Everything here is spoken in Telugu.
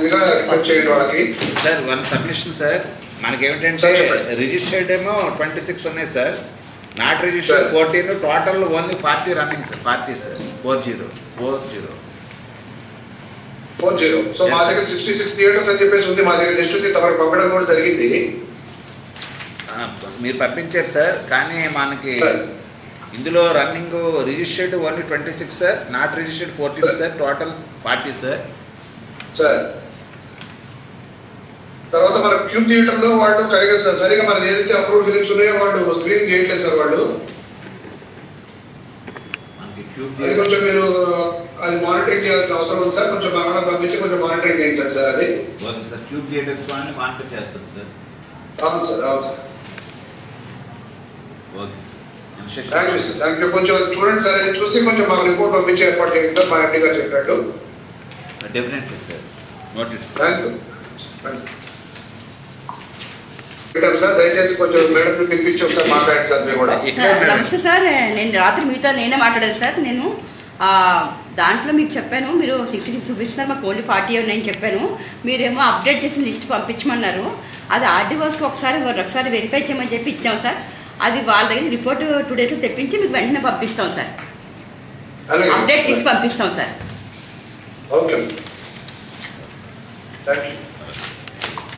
చేయాల్సిందిగా రిక్వెస్ట్ చేయండి వాళ్ళకి. సార్ వన్ సబ్మిషన్ సార్, మనకి ఏమిటంటే రిజిస్టర్డ్ ఏమో 26 ఉన్నాయి sir, not registered 14, total only 40 running sir. 40 sir, 40. So మా దగ్గర 66 థియేటర్స్ అని చెప్పేసి ఉంది, మా దగ్గర లిస్ట్ ఉంది, తమకు పంపడం కూడా జరిగింది. మీరు పంపించారు సార్, కానీ మనకి ఇందులో running registered only 26 sir, not registered 14 sir, total 40 sir. Sir తర్వాత మన క్యూబ్ థియేటర్ లో వాళ్ళు సరిగా మనది ఏదైతే అప్రూవ్ ఫిలిమ్స్ ఉన్నాయో వాళ్ళు స్క్రీన్ చేయట్లేదు సార్. వాళ్ళు అది కొంచెం మీరు అది మానిటరింగ్ చేయాల్సిన అవసరం ఉంది సార్. కొంచెం మనల్ని పంపించి కొంచెం మానిటరింగ్ చేయించండి సార్. అది ఓకే సార్, క్యూబ్ థియేటర్స్ వాళ్ళని మానిటర్ చేస్తారు సార్. అవును సార్, అవును sir. Okay sir, thank you sir, thank you. కొంచెం చూడండి సార్, అది చూసి కొంచెం మాకు రిపోర్ట్ పంపించి ఏర్పాటు చేయండి సార్, మా ఎంపీ గారు చెప్పినట్టు. Definitely sir, noted sir. Thank you sir. దయచేసి కొంచెం మేడం పిలిపించి ఒకసారి మాట్లాడండి సార్. మీరు కూడా నమస్తే సార్, నేను రాత్రి మీతో నేనే మాట్లాడాను సార్. నేను దాంట్లో మీకు చెప్పాను, మీరు 66 చూపిస్తున్నారు, మాకు ఓన్లీ 40 ఉన్నాయని చెప్పాను. మీరేమో అప్డేట్ చేసిన లిస్ట్ పంపించమన్నారు. అది ఆర్డీఓస్కి ఒకసారి వెరిఫై చేయమని చెప్పి ఇచ్చాం సార్. అది వాళ్ళ దగ్గర రిపోర్ట్ 2 డేస్లో తెప్పించి మీకు వెంటనే పంపిస్తాం సార్. అప్డేట్ చేసి పంపిస్తాం సార్. Okay, thank you.